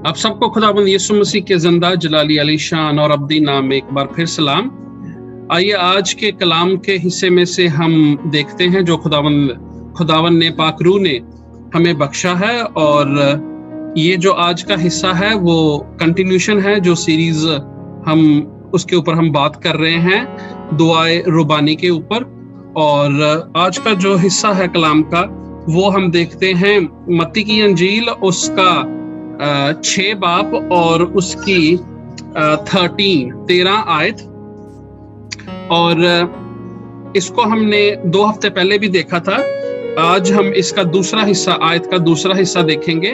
आप सबको खुदाबंद यीशु मसीह के जिंदा जलाली अली शान और अब्दी नाम में एक बार फिर सलाम। आइए आज के कलाम के हिस्से में से हम देखते हैं जो खुदावन ने पाक रूह ने हमें बख्शा है। और ये जो आज का हिस्सा है वो कंटिन्यूशन है जो सीरीज हम उसके ऊपर हम बात कर रहे हैं, दुआए रुबानी के ऊपर। और आज का जो हिस्सा है कलाम का वो हम देखते हैं मत्ती की अंजील उसका 6 बाब और उसकी 13 आयत। और इसको हमने 2 हफ्ते पहले भी देखा था। आज हम इसका दूसरा हिस्सा, आयत का दूसरा हिस्सा देखेंगे।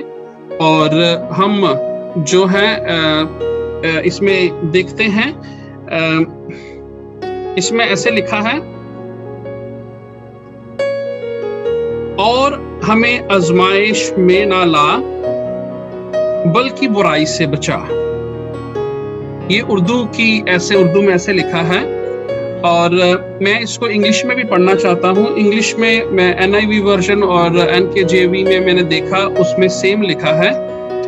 और हम जो है इसमें देखते हैं, इसमें ऐसे लिखा है, और हमें आजमाइश में ना ला बल्कि बुराई से बचा। ये उर्दू में ऐसे लिखा है। और मैं इसको इंग्लिश में भी पढ़ना चाहता हूँ। इंग्लिश में मैं NIV वर्जन और NKJV में मैंने देखा, उसमें सेम लिखा है।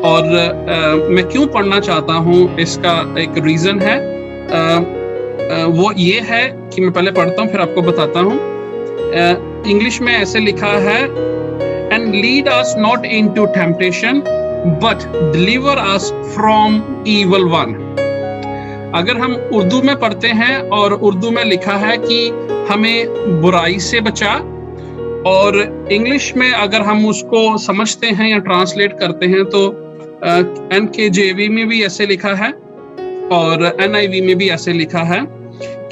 और मैं क्यों पढ़ना चाहता हूँ इसका एक रीजन है। वो ये है कि मैं पहले पढ़ता हूँ फिर आपको बताता हूँ। इंग्लिश में ऐसे लिखा है, and lead us not into temptation but deliver us from evil one. अगर हम उर्दू में पढ़ते हैं और उर्दू में लिखा है कि हमें बुराई से बचा, और इंग्लिश में अगर हम उसको समझते हैं या ट्रांसलेट करते हैं तो NKJV में भी ऐसे लिखा है और NIV में भी ऐसे लिखा है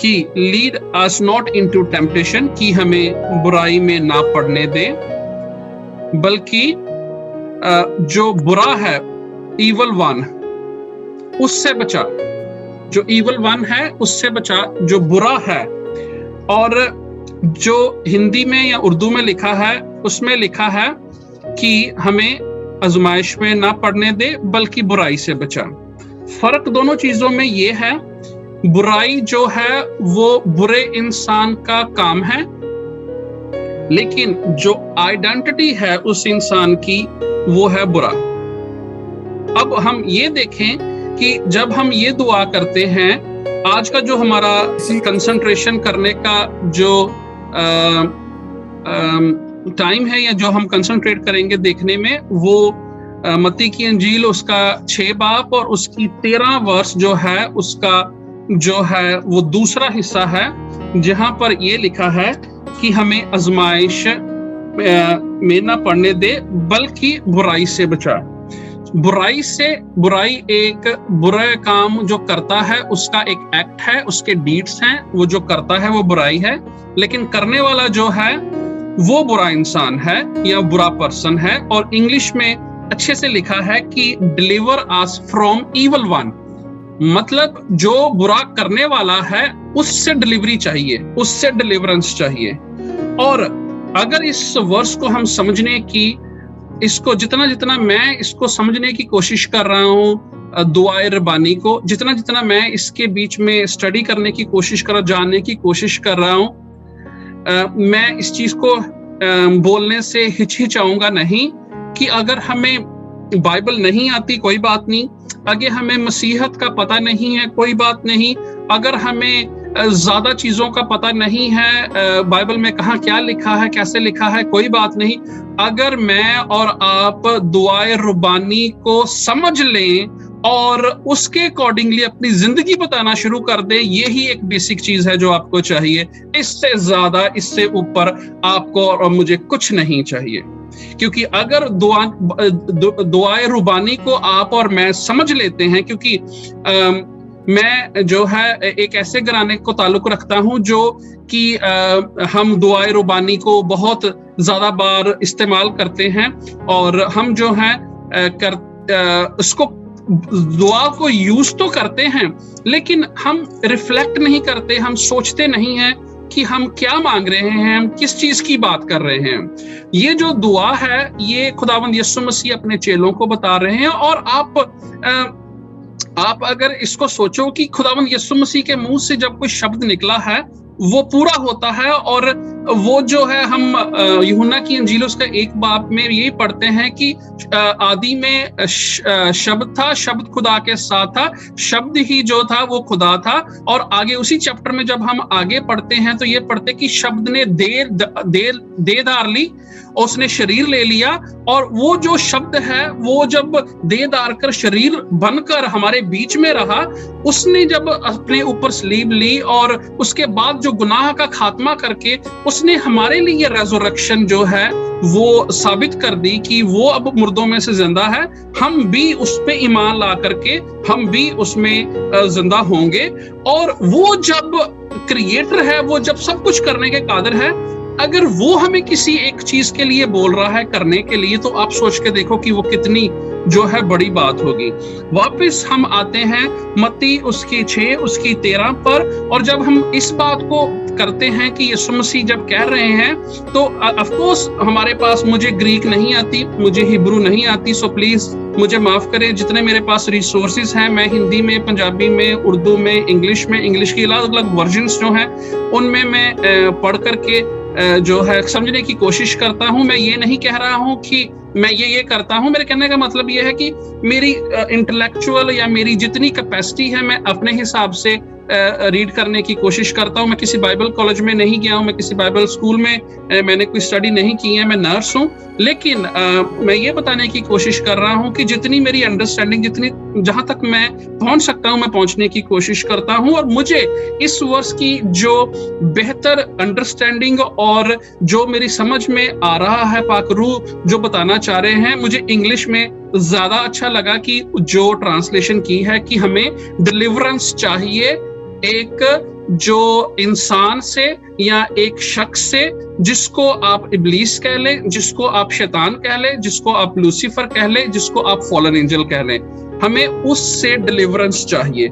कि lead us not into temptation, कि हमें बुराई में ना पड़ने दे, बल्कि जो बुरा है इवल वन उससे बचा। जो इवल वन है उससे बचा, जो बुरा है। और जो हिंदी में या उर्दू में लिखा है उसमें लिखा है कि हमें आजमाइश में ना पड़ने दे बल्कि बुराई से बचा। फर्क दोनों चीजों में ये है, बुराई जो है वो बुरे इंसान का काम है, लेकिन जो आइडेंटिटी है उस इंसान की वो है बुरा। अब हम ये देखें कि जब हम ये दुआ करते हैं, आज का जो हमारा कंसंट्रेशन करने का जो टाइम है या जो हम कंसंट्रेट करेंगे देखने में, वो मत्ती की अंजील उसका 6 बाब और उसकी 13 वर्स जो है उसका जो है वो दूसरा हिस्सा है, जहां पर ये लिखा है कि हमें आजमाइश में ना पड़ने दे बल्कि बुराई से बचा। बुराई एक बुरा काम जो करता है उसका एक एक्ट है, उसके डीड्स हैं, वो जो करता है वो बुराई है, लेकिन करने वाला जो है वो बुरा इंसान है या बुरा पर्सन है। और इंग्लिश में अच्छे से लिखा है कि deliver us from evil one, मतलब जो बुरा करने वाला है उससे डिलीवरी चाहिए, उससे डिलीवरेंस चाहिए। और अगर इस वर्स को हम समझने की, इसको जितना मैं इसको समझने की कोशिश कर रहा हूँ, दुआए रबानी को जितना मैं इसके बीच में स्टडी करने की कोशिश कर, जानने की कोशिश कर रहा हूँ, मैं इस चीज को बोलने से हिचकिचाऊंगा नहीं कि अगर हमें बाइबल नहीं आती कोई बात नहीं, अगर हमें मसीहत का पता नहीं है कोई बात नहीं, अगर हमें ज्यादा चीजों का पता नहीं है, बाइबल में कहाँ क्या लिखा है कैसे लिखा है कोई बात नहीं, अगर मैं और आप दुआए रुबानी को समझ लें और उसके अकॉर्डिंगली अपनी जिंदगी बताना शुरू कर दे, यही एक बेसिक चीज है जो आपको चाहिए। इससे ज्यादा, इससे ऊपर आपको और मुझे कुछ नहीं चाहिए। क्योंकि अगर दुआए रुबानी को आप और मैं समझ लेते हैं, क्योंकि मैं जो है एक ऐसे घराने को ताल्लुक रखता हूं जो कि हम दुआए रुबानी को बहुत ज्यादा बार इस्तेमाल करते हैं, और हम जो है उसको दुआ को यूज तो करते हैं, लेकिन हम रिफ्लेक्ट नहीं करते, हम सोचते नहीं हैं कि हम क्या मांग रहे हैं, हम किस चीज की बात कर रहे हैं। ये जो दुआ है ये खुदावंद यीशु मसीह अपने चेलों को बता रहे हैं। और आप अगर इसको सोचो कि खुदावंद यीशु मसीह के मुंह से जब कोई शब्द निकला है वो पूरा होता है। और वो जो है हम यूहन्ना की इंजील उसका 1 बाब में यही पढ़ते हैं कि आदि में शब्द था, शब्द खुदा के साथ था, शब्द ही जो था वो खुदा था। और आगे उसी चैप्टर में जब हम आगे पढ़ते हैं तो ये पढ़ते कि शब्द ने देह धार ली, उसने शरीर ले लिया। और वो जो शब्द है वो जब देह धार कर शरीर बनकर हमारे बीच में रहा, उसने जब अपने ऊपर सलीब ली और उसके बाद जो गुनाह का खात्मा करके उसने हमारे लिए रेजरेक्शन जो है वो साबित कर दी कि वो अब मुर्दों में से जिंदा है। हम भी उस पे ईमान ला करके हम भी उसमें जिंदा होंगे। और वो जब क्रिएटर है, वो जब सब कुछ करने के कादिर है, अगर वो हमें किसी एक चीज के लिए बोल रहा है करने के लिए, तो आप सोच के देखो कि वो कितनी जो है बड़ी बात होगी। वापस हम आते हैं मत्ती उसकी 6 उसकी 13 पर, और जब हम इस बात को करते हैं कि यीशु मसीह जब कह रहे हैं, तो ऑफ कोर्स हमारे पास, मुझे ग्रीक नहीं आती, मुझे हिब्रू नहीं आती, सो प्लीज मुझे माफ करें। जितने मेरे पास रिसोर्सेज हैं, मैं हिंदी में, पंजाबी में, उर्दू में, इंग्लिश में, इंग्लिश की अलग अलग वर्जन्स जो हैं उनमें मैं पढ़ करके जो है समझने की कोशिश करता हूं। मैं ये नहीं कह रहा हूं कि मैं ये करता हूं, मेरे कहने का मतलब ये है कि मेरी इंटेलेक्चुअल या मेरी जितनी कैपेसिटी है मैं अपने हिसाब से रीड करने की कोशिश करता हूं। मैं किसी बाइबल कॉलेज में नहीं गया हूं, मैं किसी बाइबल स्कूल में मैंने कोई स्टडी नहीं की है, मैं नर्स हूं। लेकिन मैं ये बताने की कोशिश कर रहा हूं कि जितनी मेरी अंडरस्टैंडिंग, जितनी जहां तक मैं पहुंच सकता हूं मैं पहुंचने की कोशिश करता हूं। और मुझे इस वर्ष की जो बेहतर अंडरस्टैंडिंग और जो मेरी समझ में आ रहा है, पाक रूह जो बताना चाह रहे हैं, मुझे इंग्लिश में ज्यादा अच्छा लगा कि जो ट्रांसलेशन की है कि हमें डिलीवरेंस चाहिए एक जो इंसान से या एक शख्स से, जिसको आप इब्लीस कह लें, जिसको आप शैतान कह लें, जिसको आप लूसीफर कह लें, जिसको आप फॉलन एंजल कह लें, हमें उससे डिलीवरेंस चाहिए।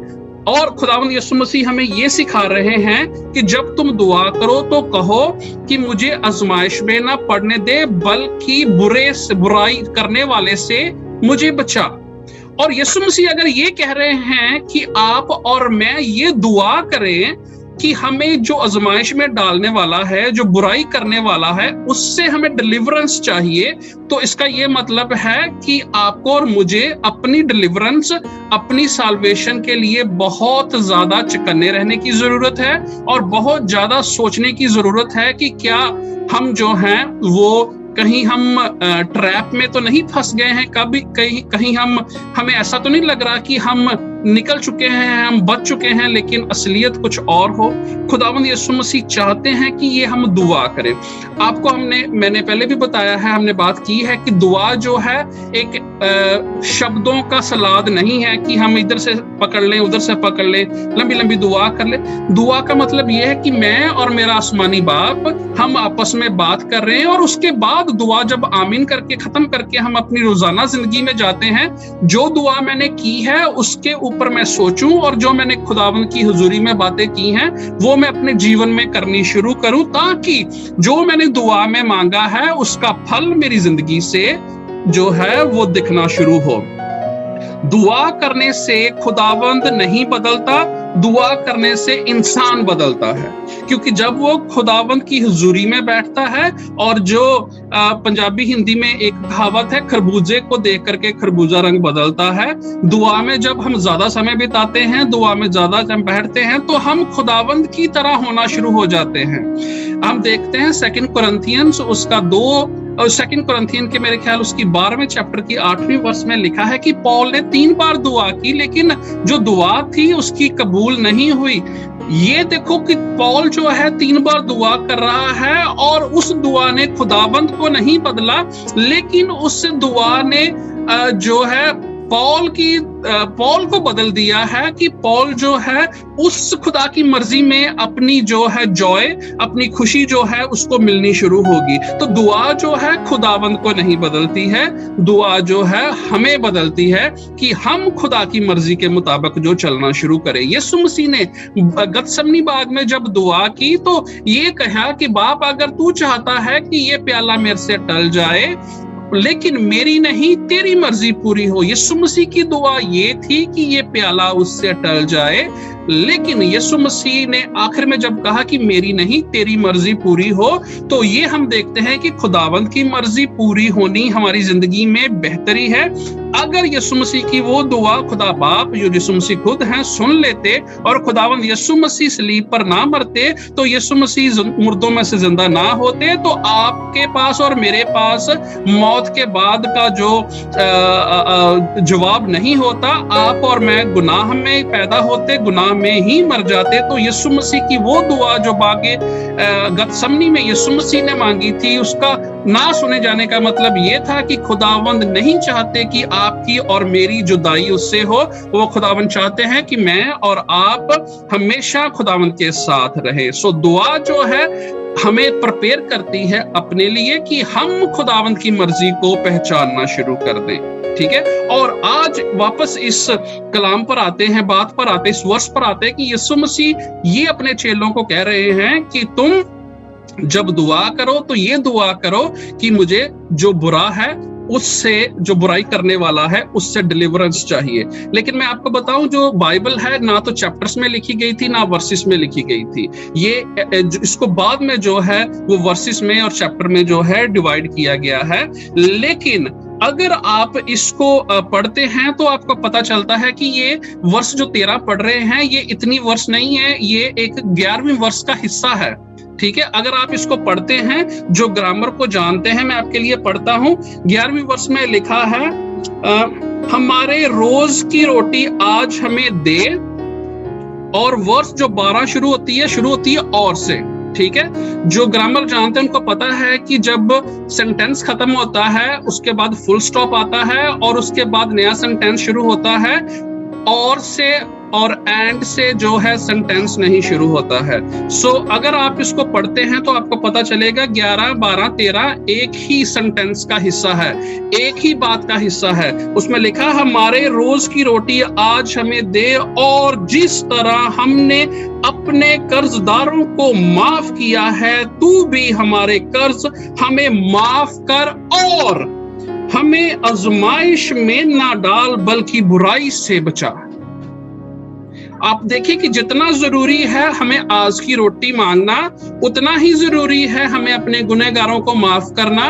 और खुदावंद यीशु मसीह हमें ये सिखा रहे हैं कि जब तुम दुआ करो तो कहो कि मुझे आजमाइश में ना पड़ने दे, बल्कि बुराई करने वाले से मुझे बचा। और यीशु मसीह अगर ये कह रहे हैं कि आप और मैं ये दुआ करें कि हमें जो आजमाइश में डालने वाला है, जो बुराई करने वाला है, उससे हमें डिलीवरेंस चाहिए, तो इसका ये मतलब है कि आपको और मुझे अपनी डिलीवरेंस, अपनी साल्वेशन के लिए बहुत ज्यादा चौकन्ने रहने की जरूरत है और बहुत ज्यादा सोचने की जरूरत है कि क्या हम जो हैं वो कहीं हम ट्रैप में तो नहीं फंस गए हैं, कहीं हमें ऐसा तो नहीं लग रहा कि हम निकल चुके हैं, हम बच चुके हैं, लेकिन असलियत कुछ और हो। खुदावंद यीशु मसीह चाहते हैं कि ये हम दुआ करें। आपको मैंने पहले भी बताया है, हमने बात की है कि दुआ जो है एक शब्दों का सलाद नहीं है कि हम इधर से पकड़ लें, उधर से पकड़ लें, लंबी लंबी दुआ कर ले। दुआ का मतलब ये है कि मैं और मेरा आसमानी बाप हम आपस में बात कर रहे हैं, और उसके बाद दुआ जब आमीन करके खत्म करके हम अपनी रोजाना जिंदगी में जाते हैं, जो दुआ मैंने की है उसके ऊपर मैं सोचूं, और जो मैंने खुदावंद की हुजूरी में बातें की हैं वो मैं अपने जीवन में करनी शुरू करूं, ताकि जो मैंने दुआ में मांगा है उसका फल मेरी जिंदगी से जो है वो दिखना शुरू हो। दुआ करने से खुदावंद नहीं बदलता, दुआ करने से इंसान बदलता है। क्योंकि जब वो खुदावंद की हुजूरी में बैठता है, और जो पंजाबी हिंदी में एक कहावत है, खरबूजे को देख करके खरबूजा रंग बदलता है। दुआ में जब हम ज्यादा समय बिताते हैं, दुआ में ज्यादा टाइम बैठते हैं, तो हम खुदावंद की तरह होना शुरू हो जाते हैं। हम देखते हैं 2 कुरिन्थियंस उसका 2 कुरिन्थियन के मेरे ख्याल उसकी 12वें चैप्टर की 8वीं वर्ष में लिखा है कि पौल ने 3 बार दुआ की, लेकिन जो दुआ थी उसकी कबूल नहीं हुई। ये देखो कि पौल जो है 3 बार दुआ कर रहा है, और उस दुआ ने खुदाबंद को नहीं बदला, लेकिन उस दुआ ने जो है पौल को बदल दिया है कि पौल जो है उस खुदा की मर्जी में अपनी जो है जॉय, अपनी खुशी जो है उसको मिलनी शुरू होगी। तो दुआ जो है खुदावंद को नहीं बदलती है, दुआ जो है हमें बदलती है कि हम खुदा की मर्जी के मुताबिक जो चलना शुरू करें। यीशु मसीह ने गतसमनी बाग में जब दुआ की तो ये कहा कि बाप, अगर तू चाहता है कि ये प्याला मेरे से टल जाए, लेकिन मेरी नहीं तेरी मर्जी पूरी हो। यीशु मसीह की दुआ ये थी कि ये प्याला उससे टल जाए, लेकिन यीशु मसीह ने आखिर में जब कहा कि मेरी नहीं तेरी मर्जी पूरी हो, तो ये हम देखते हैं कि खुदावंद की मर्जी पूरी होनी हमारी जिंदगी में बेहतरी है। अगर यीशु मसीह की वो दुआ खुदा बाप जो यीशु मसीह खुद हैं सुन लेते और खुदावंद यीशु मसीह सलीब पर ना मरते, तो यीशु मसीह मुर्दों में से जिंदा ना होते, तो आपके पास और मेरे पास मौत के बाद का जो जवाब नहीं होता। आप और मैं गुनाह में पैदा होते, गुनाह में ही मर जाते। तो यीशु मसीह की वो दुआ जो बागे गतसमनी में यीशु मसीह ने मांगी थी, उसका ना सुने जाने का मतलब ये था कि खुदावंद नहीं चाहते कि आपकी और मेरी जुदाई उससे हो। वो खुदावंद चाहते हैं कि मैं और आप हमेशा खुदावंद के साथ रहे। सो दुआ जो है हमें प्रिपेयर करती है अपने लिए कि हम खुदावंद की मर्जी को पहचानना शुरू कर दें। ठीक है, और आज वापस इस कलाम पर आते हैं, बात पर आते, इस वर्ष पर आते हैं कि यीशु मसीह ये अपने चेलों को कह रहे हैं कि तुम जब दुआ करो तो ये दुआ करो कि मुझे जो बुरा है उससे, जो बुराई करने वाला है उससे डिलीवरेंस चाहिए। लेकिन मैं आपको बताऊं, जो बाइबल है ना तो चैप्टर्स में लिखी गई थी ना वर्सेस में लिखी गई थी। ये इसको बाद में जो है वो वर्सेस में और चैप्टर में जो है डिवाइड किया गया है। लेकिन अगर आप इसको पढ़ते हैं तो आपको पता चलता है कि ये वर्ष जो 13 पढ़ रहे हैं ये इतनी वर्ष नहीं है, ये एक 11वीं वर्ष का हिस्सा है। ठीक है, अगर आप इसको पढ़ते हैं, जो ग्रामर को जानते हैं, मैं आपके लिए पढ़ता हूं। 11वीं वर्ष में लिखा है, हमारे रोज की रोटी आज हमें दे, और वर्ष जो 12 शुरू होती है और से। ठीक है, जो ग्रामर जानते हैं उनको पता है कि जब सेंटेंस खत्म होता है उसके बाद फुल स्टॉप आता है और उसके बाद नया सेंटेंस शुरू होता है, और से और एंड से जो है सेंटेंस नहीं शुरू होता है। सो अगर आप इसको पढ़ते हैं तो आपको पता चलेगा 11, 12, 13 एक ही सेंटेंस का हिस्सा है, एक ही बात का हिस्सा है। उसमें लिखा, हमारे रोज की रोटी आज हमें दे, और जिस तरह हमने अपने कर्जदारों को माफ किया है तू भी हमारे कर्ज हमें माफ कर, और हमें आजमाइश में ना डाल बल्कि बुराई से बचा। आप देखिए कि जितना जरूरी है हमें आज की रोटी मांगना, उतना ही जरूरी है हमें अपने गुनहगारों को माफ करना,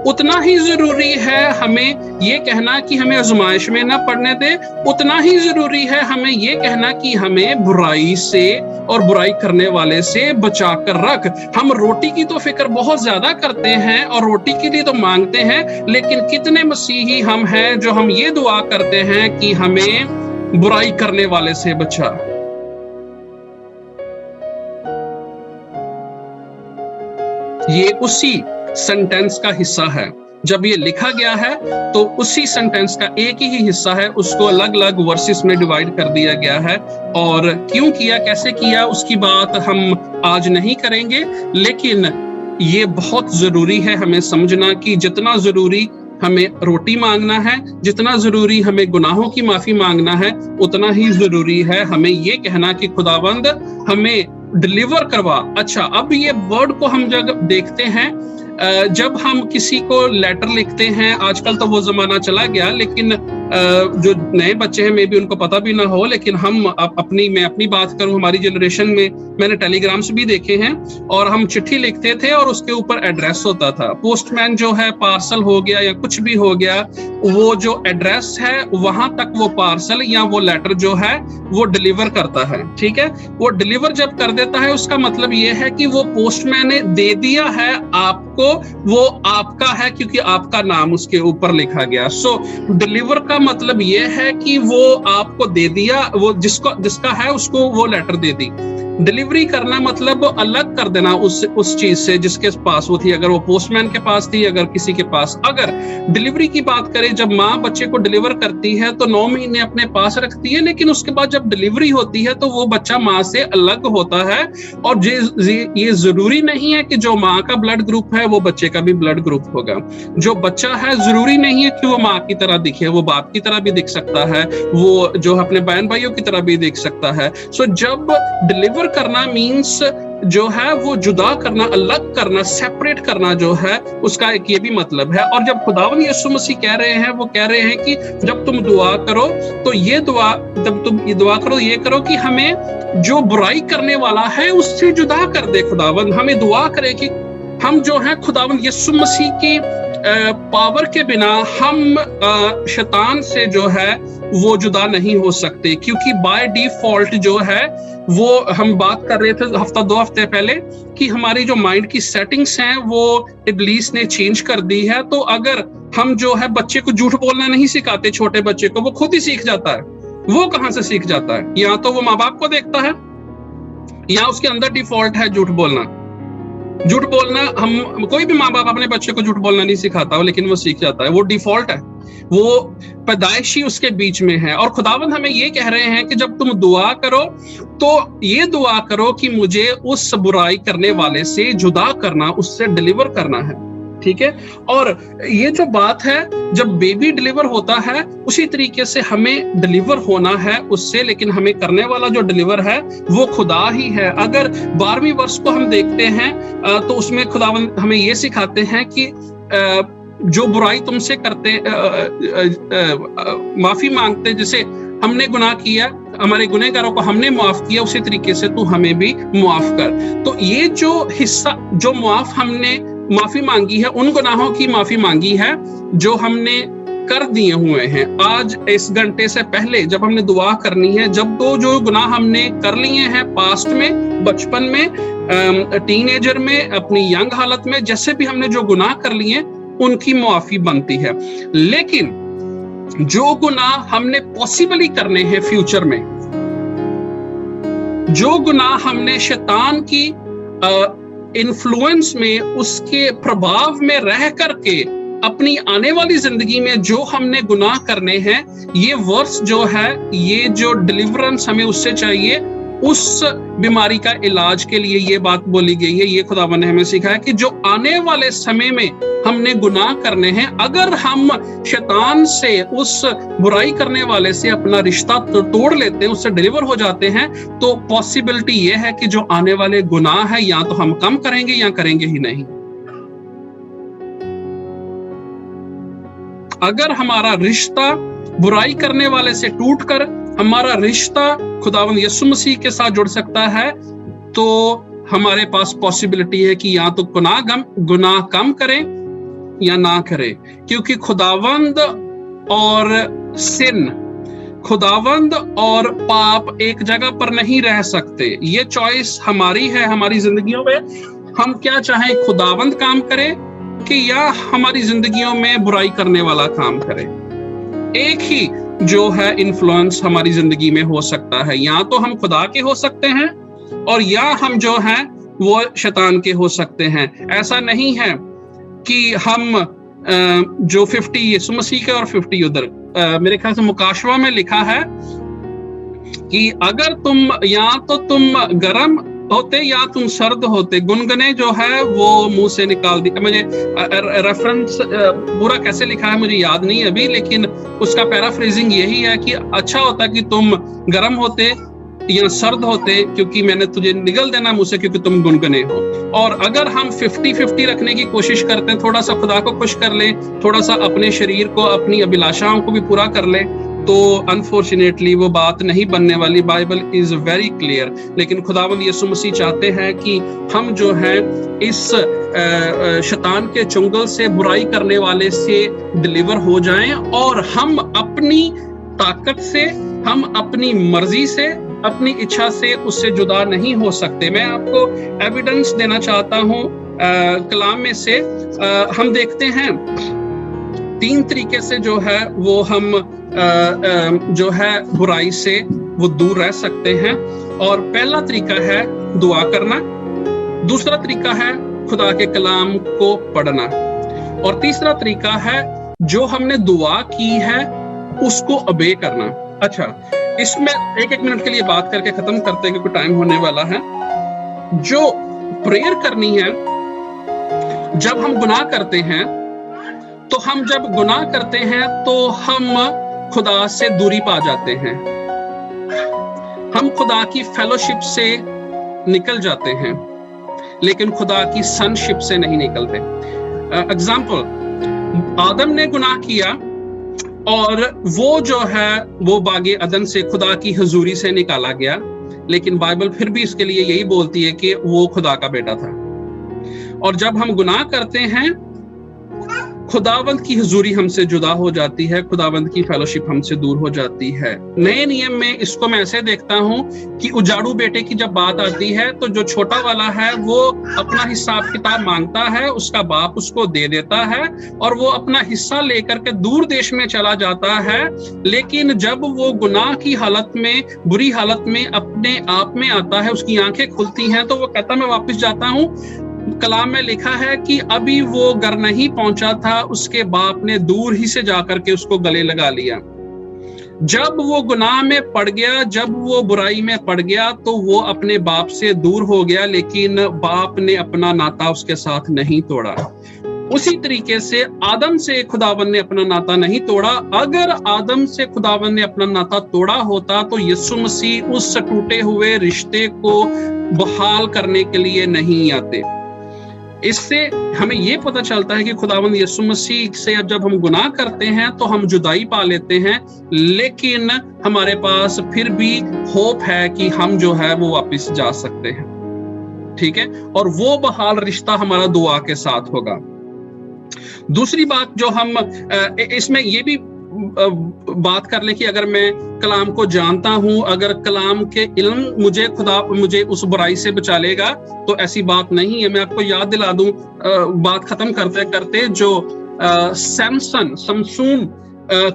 उतना ही जरूरी है हमें ये कहना कि हमें आजमाइश में ना पड़ने दे, उतना ही जरूरी है हमें ये कहना कि हमें बुराई से और बुराई करने वाले से बचा कर रख। हम रोटी की तो फिक्र बहुत ज्यादा करते हैं और रोटी के लिए तो मांगते हैं, लेकिन कितने मसीही हम हैं जो हम ये दुआ करते हैं कि हमें बुराई करने वाले से बचा। ये उसी सेंटेंस का हिस्सा है। जब ये लिखा गया है तो उसी सेंटेंस का एक ही हिस्सा है, उसको अलग अलग वर्सेस में डिवाइड कर दिया गया है। और क्यों किया, कैसे किया, उसकी बात हम आज नहीं करेंगे, लेकिन ये बहुत जरूरी है हमें समझना कि जितना जरूरी हमें रोटी मांगना है, जितना जरूरी हमें गुनाहों की माफी मांगना है, उतना ही जरूरी है हमें ये कहना कि खुदावंद हमें डिलीवर करवा। अच्छा, अब ये वर्ड को हम जब देखते हैं, जब हम किसी को लेटर लिखते हैं, आजकल तो वो जमाना चला गया, लेकिन जो नए बच्चे हैं मे भी उनको पता भी ना हो, लेकिन हम मैं अपनी बात करूं, हमारी जनरेशन में मैंने टेलीग्राम्स भी देखे हैं, और हम चिट्ठी लिखते थे और उसके ऊपर एड्रेस होता था। पोस्टमैन जो है, पार्सल हो गया या कुछ भी हो गया, वो जो एड्रेस है वहां तक वो पार्सल या वो लेटर जो है वो डिलीवर करता है। ठीक है, वो डिलीवर जब कर देता है उसका मतलब ये है कि वो पोस्टमैन ने दे दिया है आपको, वो आपका है क्योंकि आपका नाम उसके ऊपर लिखा गया। सो डिलीवर का मतलब ये है कि वो आपको दे दिया, वो जिसका है उसको वो लेटर दे दी। डिलीवरी करना मतलब अलग कर देना उस चीज से जिसके पास वो थी, अगर वो पोस्टमैन के पास थी, अगर किसी के पास। अगर डिलीवरी की बात करें, जब माँ बच्चे को डिलीवर करती है तो 9 महीने अपने पास रखती है, लेकिन उसके बाद जब डिलीवरी होती है तो वो बच्चा माँ से अलग होता है। और ये जरूरी नहीं है कि जो माँ का ब्लड ग्रुप है वो बच्चे का भी ब्लड ग्रुप होगा। जो बच्चा है जरूरी नहीं है कि वो माँ की तरह दिखे, वो बाप की तरह भी दिख सकता है, वो जो अपने बहन भाइयों की तरह भी दिख सकता है। सो जब डिलीवर करना मीन्स जो है वो जुदा करना, अलग करना, सेपरेट करना जो है, उसका एक ये भी मतलब है। और जब खुदावंद यीशु मसीह कह रहे हैं, वो कह रहे हैं कि जब तुम दुआ करो तो जब तुम ये दुआ करो, ये करो कि हमें जो बुराई करने वाला है उससे जुदा कर दे। खुदावंद हमें दुआ करे कि हम जो है खुदावंद यीशु मसीह की पावर के बिना हम शैतान से जो है वो जुदा नहीं हो सकते, क्योंकि बाय डिफॉल्ट जो है वो हम बात कर रहे थे हफ्ता 2 हफ्ते पहले कि हमारी जो माइंड की सेटिंग्स हैं वो इब्लीस ने चेंज कर दी है। तो अगर हम जो है बच्चे को झूठ बोलना नहीं सिखाते, छोटे बच्चे को, वो खुद ही सीख जाता है। वो कहां से सीख जाता है? या तो वो माँ बाप को देखता है या उसके अंदर डिफॉल्ट है झूठ बोलना। झूठ बोलना, हम कोई भी माँ बाप अपने बच्चे को झूठ बोलना नहीं सिखाता, लेकिन वो सीख जाता है। वो डिफॉल्ट है, वो पैदाइशी उसके बीच में है। और खुदावंद हमें ये कह रहे हैं कि जब तुम दुआ करो तो ये दुआ करो कि मुझे उस बुराई करने वाले से जुदा करना, उससे डिलीवर करना है। ठीक है। और ये जो बात है, जब बेबी डिलीवर होता है उसी तरीके से हमें डिलीवर होना है उससे, लेकिन हमें करने वाला जो डिलीवर है वो खुदा ही है। अगर 12वीं वर्ष को हम देखते हैं तो उसमें खुदावंद हमें ये सिखाते हैं कि जो बुराई तुमसे करते, माफी मांगते, जैसे हमने गुनाह किया, हमारे गुनहगारों को हमने माफ किया, उसी तरीके से तू हमें भी माफ कर। तो ये जो हिस्सा, जो हमने माफी मांगी है, उन गुनाहों की माफी मांगी है जो हमने कर दिए हुए हैं। आज इस घंटे से पहले जब हमने दुआ करनी है, जब तो जो गुनाह हमने कर लिए हैं पास्ट में, बचपन में, टीनेजर में, अपनी यंग हालत में, जैसे भी हमने जो गुनाह कर लिए उनकी माफी बनती है। लेकिन जो गुनाह हमने पॉसिबली करने हैं फ्यूचर में, जो गुनाह हमने शैतान की इन्फ्लुएंस में, उसके प्रभाव में रह करके अपनी आने वाली जिंदगी में जो हमने गुनाह करने हैं, ये वर्स जो है, ये जो डिलीवरेंस हमें उससे चाहिए, उस बीमारी का इलाज के लिए ये बात बोली गई है। ये खुदावंद ने हमें सिखाया कि जो आने वाले समय में हमने गुनाह करने हैं, अगर हम शैतान से, उस बुराई करने वाले से अपना रिश्ता तोड़ लेते हैं, उससे डिलीवर हो जाते हैं, तो पॉसिबिलिटी ये है कि जो आने वाले गुनाह है या तो हम कम करेंगे या करेंगे ही नहीं। अगर हमारा रिश्ता बुराई करने वाले से टूटकर हमारा रिश्ता खुदावंद यीशु मसीह के साथ जुड़ सकता है, तो हमारे पास पॉसिबिलिटी है कि या तो गुनाह कम करें या ना करें, क्योंकि खुदावंद और सिन, खुदावंद और पाप एक जगह पर नहीं रह सकते। ये चॉइस हमारी है, हमारी जिंदगियों में हम क्या चाहें, खुदावंद काम करें कि या हमारी जिंदगियों में बुराई करने वाला काम करे। एक ही जो है इन्फ्लुएंस हमारी जिंदगी में हो सकता है, या तो हम खुदा के हो सकते हैं और या हम जो हैं वो शैतान के हो सकते हैं। ऐसा नहीं है कि हम जो 50 यीशु मसीह के और 50 उधर, मेरे ख्याल से मुकाशवा में लिखा है कि अगर तुम या तो तुम गर्म होते या तुम सर्द होते, गुनगुने जो है वो मुंह से निकाल दी। मुझे रेफरेंस पूरा कैसे लिखा है मुझे याद नहीं अभी, लेकिन उसका पैराफ्रेजिंग यही है कि अच्छा होता कि तुम गर्म होते या सर्द होते, क्योंकि मैंने तुझे निगल देना मुझसे, क्योंकि तुम गुनगुने हो। और अगर हम 50-50 रखने की कोशिश करते हैं, थोड़ा सा खुदा को खुश कर ले, थोड़ा सा अपने शरीर को, अपनी अभिलाषाओं को भी पूरा कर ले, तो अनफॉर्चुनेटली वो बात नहीं बनने वाली। Bible is very clear. लेकिन खुदावंद यीशु मसीह चाहते हैं कि हम जो है इस शैतान के चुंगल से, बुराई करने वाले से डिलीवर हो जाएं, और हम अपनी ताकत से, हम अपनी मर्जी से, अपनी इच्छा से उससे जुदा नहीं हो सकते। मैं आपको एविडेंस देना चाहता हूं कलाम में से। हम देखते हैं 3 तरीके से जो है वो हम जो है बुराई से वो दूर रह सकते हैं। और पहला तरीका है दुआ करना, दूसरा तरीका है खुदा के कलाम को पढ़ना, और तीसरा तरीका है जो हमने दुआ की है उसको ओबे करना। अच्छा, इसमें एक मिनट के लिए बात करके खत्म करते हैं क्योंकि टाइम होने वाला है। जो प्रेयर करनी है, जब हम गुनाह करते हैं, तो हम जब गुनाह करते हैं तो हम खुदा से दूरी पा जाते हैं, हम खुदा की फेलोशिप से निकल जाते हैं। लेकिन खुदा की सनशिप से नहीं निकलते। एग्जाम्पल, आदम ने गुनाह किया और वो जो है वो बागे अदन से खुदा की हुजूरी से निकाला गया, लेकिन बाइबल फिर भी इसके लिए यही बोलती है कि वो खुदा का बेटा था। और जब हम गुनाह करते हैं, खुदावंद की हुजूरी हमसे जुदा हो जाती है, खुदावंद की फेलोशिप हमसे दूर हो जाती है। नए नियम में इसको मैं ऐसे देखता हूं कि उजाड़ू बेटे की जब बात आती है तो जो छोटा वाला है वो अपना हिसाब किताब मांगता है, उसका बाप उसको दे देता है और वो अपना हिस्सा लेकर के दूर देश में चला जाता है। लेकिन जब वो गुनाह की हालत में, बुरी हालत में अपने आप में आता है, उसकी आंखें खुलती हैं, तो वो कहता मैं वापस जाता हूं। कलाम में लिखा है कि अभी वो घर नहीं पहुंचा था, उसके बाप ने दूर ही से जाकर के उसको गले लगा लिया। जब वो गुनाह में पड़ गया, जब वो बुराई में पड़ गया, तो वो अपने बाप से दूर हो गया, लेकिन बाप ने अपना नाता उसके साथ नहीं तोड़ा। उसी तरीके से आदम से खुदावन ने अपना नाता नहीं तोड़ा। अगर आदम से खुदावन ने अपना नाता तोड़ा होता तो यीशु मसीह उस टूटे हुए रिश्ते को बहाल करने के लिए नहीं आते। इससे हमें यह पता चलता है कि खुदावंद यीशु मसीह से जब हम गुनाह करते हैं तो हम जुदाई पा लेते हैं, लेकिन हमारे पास फिर भी होप है कि हम जो है वो वापस जा सकते हैं। ठीक है, और वो बहाल रिश्ता हमारा दुआ के साथ होगा। दूसरी बात जो हम इसमें ये भी बात कर ले कि अगर मैं कलाम को जानता हूं, अगर कलाम के इल्म मुझे उस बुराई से बचा लेगा, तो ऐसी बात नहीं है। मैं आपको याद दिला दूं, बात खत्म करते करते, जो समसून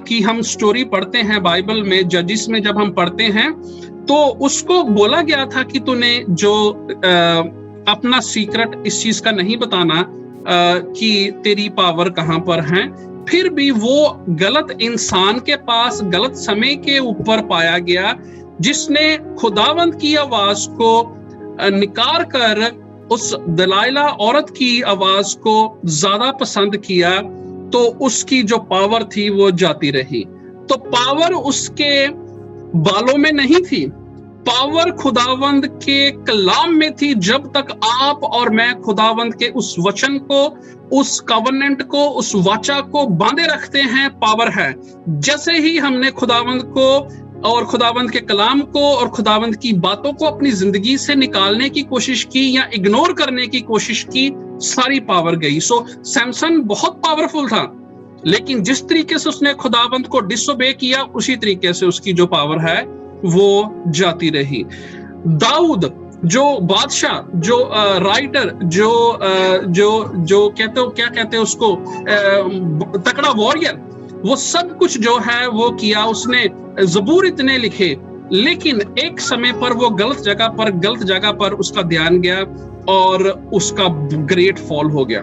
की हम स्टोरी पढ़ते हैं बाइबल में, जजिस में जब हम पढ़ते हैं, तो उसको बोला गया था कि तूने जो अपना सीक्रेट इस चीज का नहीं बताना कि तेरी पावर कहां पर है। फिर भी वो गलत इंसान के पास गलत समय के ऊपर पाया गया, जिसने खुदावंद की आवाज को निकार कर उस दलाइला औरत की आवाज को ज्यादा पसंद किया, तो उसकी जो पावर थी वो जाती रही। तो पावर उसके बालों में नहीं थी, पावर खुदावंद के कलाम में थी। जब तक आप और मैं खुदावंद के उस वचन को, उस कवनेंट को, उस वाचा को बांधे रखते हैं, पावर है। जैसे ही हमने खुदावंद को और खुदावंद के कलाम को और खुदावंद की बातों को अपनी जिंदगी से निकालने की कोशिश की या इग्नोर करने की कोशिश की, सारी पावर गई। सैमसन बहुत पावरफुल था, लेकिन जिस तरीके से उसने खुदावंद को डिसोबे किया, उसी तरीके से उसकी जो पावर है वो जाती रही। दाऊद जो बादशाह, जो राइटर, जो कहते हो, क्या कहते हैं उसको, तकड़ा वॉरियर, वो सब कुछ जो है वो किया उसने, ज़बूर इतने लिखे, लेकिन एक समय पर वो गलत जगह पर उसका ध्यान गया और उसका ग्रेट फॉल हो गया।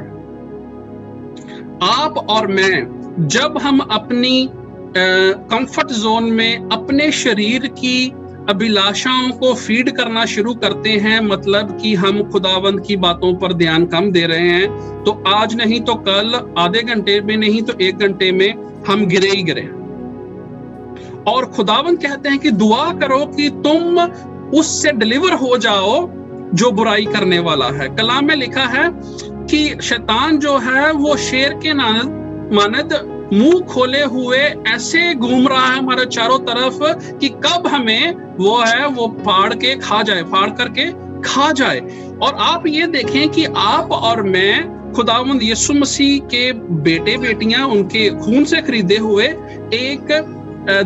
आप और मैं जब हम अपनी कंफर्ट जोन में अपने शरीर की अभिलाषाओं को फीड करना शुरू करते हैं, मतलब कि हम खुदावंद की बातों पर ध्यान कम दे रहे हैं, तो आज नहीं तो कल, आधे घंटे में नहीं तो 1 घंटे में हम गिरे ही गिरे। और खुदावंद कहते हैं कि दुआ करो कि तुम उससे डिलीवर हो जाओ जो बुराई करने वाला है। कलाम में लिखा है कि शैतान जो है वो शेर के मानद मुंह खोले हुए ऐसे घूम रहा है हमारे चारों तरफ कि कब हमें वो फाड़ करके खा जाए। और आप ये देखें कि आप और मैं खुदावंद यीशु मसीह के बेटे बेटियां, उनके खून से खरीदे हुए एक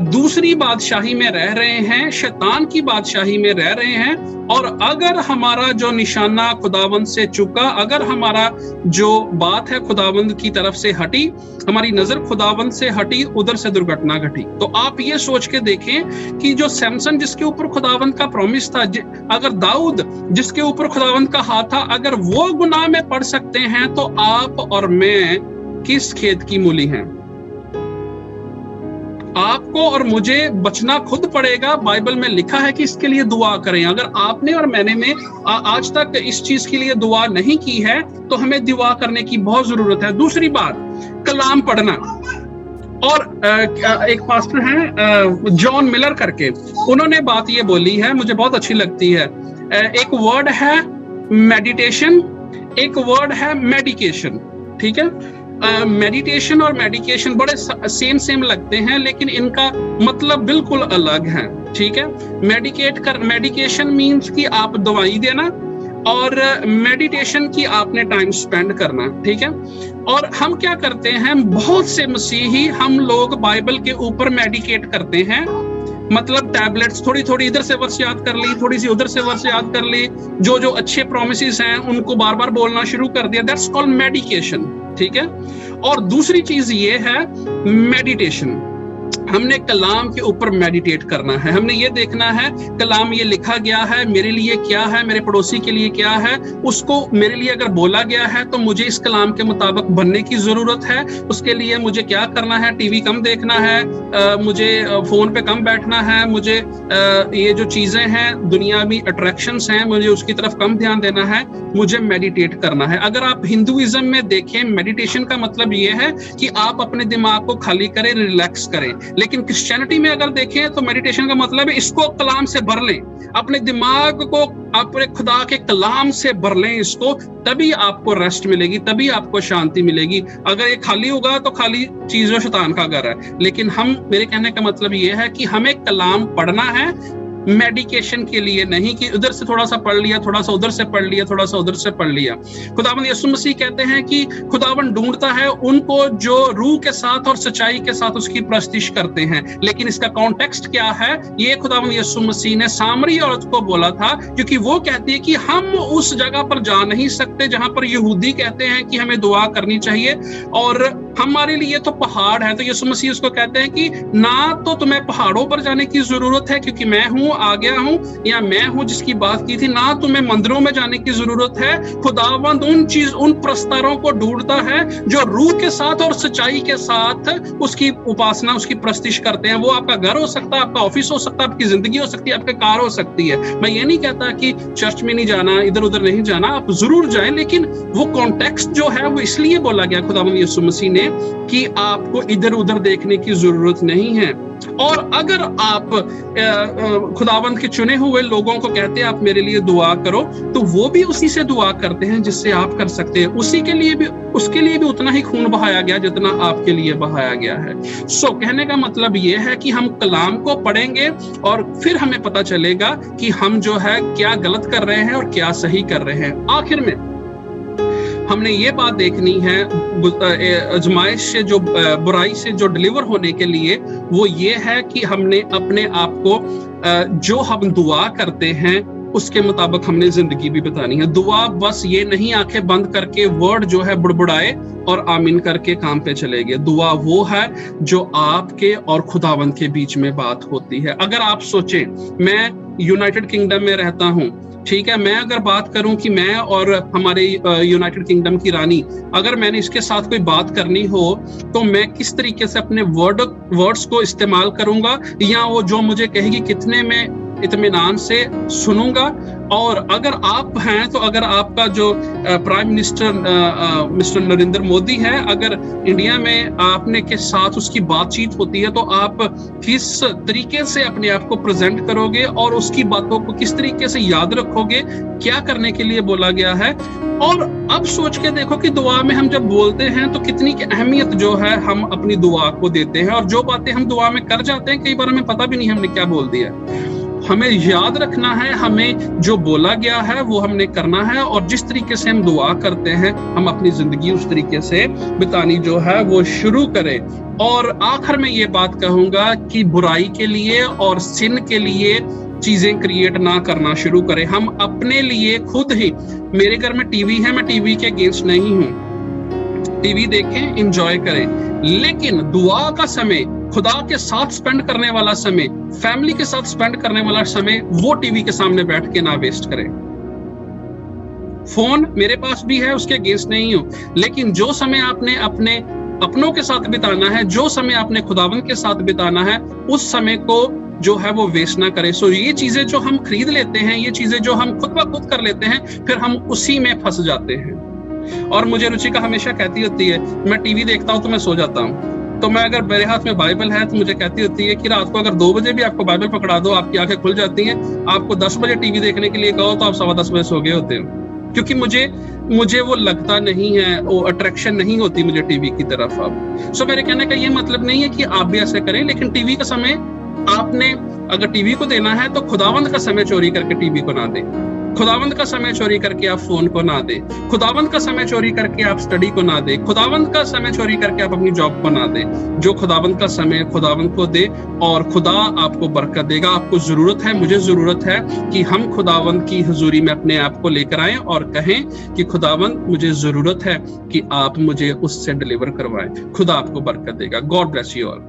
दूसरी बादशाही में रह रहे हैं, शैतान की बादशाही में रह रहे हैं। और अगर हमारा जो निशाना खुदावंद से चुका, अगर हमारा जो बात है खुदावंद की तरफ से हटी, हमारी नजर खुदावंद से हटी, उधर से दुर्घटना घटी। तो आप ये सोच के देखें कि जो सैमसन जिसके ऊपर खुदावंद का प्रॉमिस था, अगर दाऊद जिसके ऊपर खुदावंद का हाथ था, अगर वो गुनाह में पड़ सकते हैं, तो आप और मैं किस खेत की मूली हैं? आपको और मुझे बचना खुद पड़ेगा। बाइबल में लिखा है कि इसके लिए दुआ करें। अगर आपने और मैंने आज तक इस चीज के लिए दुआ नहीं की है, तो हमें दुआ करने की बहुत जरूरत है। दूसरी बात, कलाम पढ़ना। और एक पास्टर हैं जॉन मिलर करके, उन्होंने बात ये बोली है, मुझे बहुत अच्छी लगती है। एक वर्ड है मेडिटेशन, एक वर्ड है मेडिकेशन, ठीक है। मेडिटेशन और मेडिकेशन बड़े सेम लगते हैं, लेकिन इनका मतलब बिल्कुल अलग है, ठीक है। मेडिकेशन मीन्स कि आप दवाई देना, और मेडिटेशन की आपने टाइम स्पेंड करना, ठीक है। और हम क्या करते हैं, बहुत से मसीही हम लोग बाइबल के ऊपर मेडिकेट करते हैं, मतलब टैबलेट्स थोड़ी थोड़ी इधर से वर्स याद कर ली, थोड़ी सी उधर से वर्स याद कर ली, जो अच्छे प्रोमिसेस हैं उनको बार बार बोलना शुरू कर दिया, दैट्स कॉल्ड मेडिकेशन, ठीक है। और दूसरी चीज ये है मेडिटेशन, हमने कलाम के ऊपर मेडिटेट करना है, हमने ये देखना है कलाम ये लिखा गया है, मेरे लिए क्या है, मेरे पड़ोसी के लिए क्या है, उसको मेरे लिए अगर बोला गया है तो मुझे इस कलाम के मुताबिक बनने की जरूरत है, उसके लिए मुझे क्या करना है, टीवी कम देखना है, मुझे फोन पे कम बैठना है, मुझे ये जो चीजें हैं दुनियावी अट्रैक्शंस हैं मुझे उसकी तरफ कम ध्यान देना है, मुझे मेडिटेट करना है। अगर आप हिंदुइज्म में देखें, मेडिटेशन का मतलब ये है कि आप अपने दिमाग को खाली करें, रिलैक्स करें। लेकिन क्रिश्चियनिटी में अगर देखें तो मेडिटेशन का मतलब है इसको कलाम से भर लें, अपने दिमाग को अपने खुदा के कलाम से भर लें इसको, तभी आपको रेस्ट मिलेगी, तभी आपको शांति मिलेगी। अगर ये खाली होगा तो खाली चीजों शैतान का घर है। लेकिन मेरे कहने का मतलब ये है कि हमें कलाम पढ़ना है मेडिकेशन के लिए नहीं कि उधर से थोड़ा सा पढ़ लिया, थोड़ा सा उधर से पढ़ लिया, थोड़ा सा उधर से पढ़ लिया। खुदावंद यीशु मसीह कहते हैं कि खुदावंद ढूंढता है उनको जो रूह के साथ और सच्चाई के साथ उसकी प्रस्तिश करते हैं। लेकिन इसका कॉन्टेक्स्ट क्या है, ये खुदावंद यीशु मसीह ने सामरी औरत को बोला था, क्योंकि वो कहती है कि हम उस जगह पर जा नहीं सकते जहां पर यहूदी कहते हैं कि हमें दुआ करनी चाहिए और हमारे लिए तो पहाड़ है। तो यीशु मसीह उसको कहते हैं कि ना तो तुम्हें पहाड़ों पर जाने की जरूरत है क्योंकि मैं हूं, आ गया हूं, या मैं हूं जिसकी बात की थी, ना तुम्हें मंदिरों में जाने की जरूरत है। खुदावंद उन प्रस्तरों को ढूंढता है जो रूह के साथ और सच्चाई के साथ उसकी उपासना, उसकी प्रस्तिश करते हैं। वो आपका घर हो सकता है, आपका ऑफिस हो सकता है, आपकी जिंदगी हो सकती है, आपकी कार हो सकती है। मैं ये नहीं कहता कि चर्च में नहीं जाना, इधर उधर नहीं जाना, आप जरूर जाएं, लेकिन वो कॉन्टेक्स्ट जो है वो इसलिए बोला गया खुदावंद यीशु मसीह ने कि आपको इधर उधर देखने की जरूरत नहीं है। और अगर आप खुदावंद के चुने हुए लोगों को कहते हैं आप मेरे लिए दुआ करो, तो वो भी उसी से दुआ करते हैं जिससे आप कर सकते हैं। उसके लिए भी उतना ही खून बहाया गया जितना आपके लिए बहाया गया है। कहने का मतलब ये है कि हम कलाम को पढ़ेंगे और फिर हमें पता चलेगा कि हम जो है क्या गलत कर रहे हैं और क्या सही कर रहे हैं। आखिर में हमने ये बात देखनी है आजमाइश से जो बुराई से जो डिलीवर होने के लिए, वो ये है कि हमने अपने आप को जो हम दुआ करते हैं उसके मुताबिक हमने जिंदगी भी बितानी है। दुआ बस ये नहीं आंखें बंद करके वर्ड जो है बुड़बुड़ाए और आमीन करके काम पे चले गए। दुआ वो है जो आपके और खुदावंद के बीच में बात होती है। अगर आप सोचें मैं यूनाइटेड किंगडम में रहता हूँ, ठीक है, मैं अगर बात करूं कि मैं और हमारे यूनाइटेड किंगडम की रानी, अगर मैंने इसके साथ कोई बात करनी हो तो मैं किस तरीके से अपने वर्ड्स को इस्तेमाल करूंगा, या वो जो मुझे कहेगी कितने में इत्मीनान से सुनूंगा। और अगर आप हैं तो अगर आपका जो prime minister mister Narendra Modi है, अगर इंडिया में आपने के साथ उसकी बातचीत होती है तो आप किस तरीके से अपने आप को प्रेजेंट करोगे और उसकी बातों को किस तरीके से याद रखोगे, क्या करने के लिए बोला गया है। और अब सोच के देखो कि दुआ में हम जब बोलते हैं तो कितनी की अहमियत जो है हम अपनी दुआ को देते हैं, और जो बातें हम दुआ में कर जाते हैं कई बार हमें पता भी नहीं हमने क्या बोल दिया। हमें याद रखना है, हमें जो बोला गया है वो हमने करना है, और जिस तरीके से हम दुआ करते हैं हम अपनी जिंदगी उस तरीके से बितानी जो है वो शुरू करें। और आखिर में ये बात कहूंगा कि बुराई के लिए और सिन के लिए चीजें क्रिएट ना करना शुरू करें। हम अपने लिए खुद ही, मेरे घर में टीवी है, मैं टीवी के अगेंस्ट नहीं हूं, टीवी देखें, एंजॉय करें, लेकिन दुआ का समय, खुदा के साथ स्पेंड करने वाला समय, फैमिली के साथ स्पेंड करने वाला समय, वो टीवी के सामने बैठ के ना वेस्ट करें। फोन मेरे पास भी है, उसके अगेंस्ट नहीं हूं, लेकिन जो समय आपने अपने अपनों के साथ बिताना है, जो समय आपने खुदावंद के साथ बिताना है, उस समय को जो है वो वेस्ट ना करें। ये चीजें जो हम खरीद लेते हैं, ये चीजें जो हम खुद ब खुद कर लेते हैं, फिर हम उसी में फंस जाते हैं। और मुझे रुचिका हमेशा कहती होती है, मैं टीवी देखता हूं तो मैं सो जाता हूं, तो मैं अगर मेरे हाथ में बाइबल है तो मुझे कहती होती है कि रात को अगर 2 बजे भी आपको बाइबल पकड़ा दो, आपकी आंखें खुल जाती हैं। आपको 10 बजे टीवी देखने के लिए कहो तो आप 10:15 बजे सो गए होते हैं। क्योंकि मुझे वो लगता नहीं है, वो अट्रैक्शन नहीं होती मुझे टीवी की तरफ अब। सो मेरे कहने का ये मतलब नहीं है कि आप भी ऐसे करें, लेकिन टीवी का समय आपने अगर टीवी को देना है तो खुदावंद का समय चोरी करके टीवी को ना दें, खुदावंद का समय चोरी करके आप फोन को ना दें, खुदावंद का समय चोरी करके आप स्टडी को ना दें, खुदावंद का समय चोरी करके आप अपनी जॉब को ना दें। जो खुदावंद का समय खुदावंद को दे और खुदा आपको बरकत देगा। आपको जरूरत है, मुझे जरूरत है कि हम खुदावंद की हुजूरी में अपने आप को लेकर आएं और कहें कि खुदावंद मुझे जरूरत है कि आप मुझे उससे डिलीवर करवाएं। खुदा आपको बरकत देगा। God bless you all.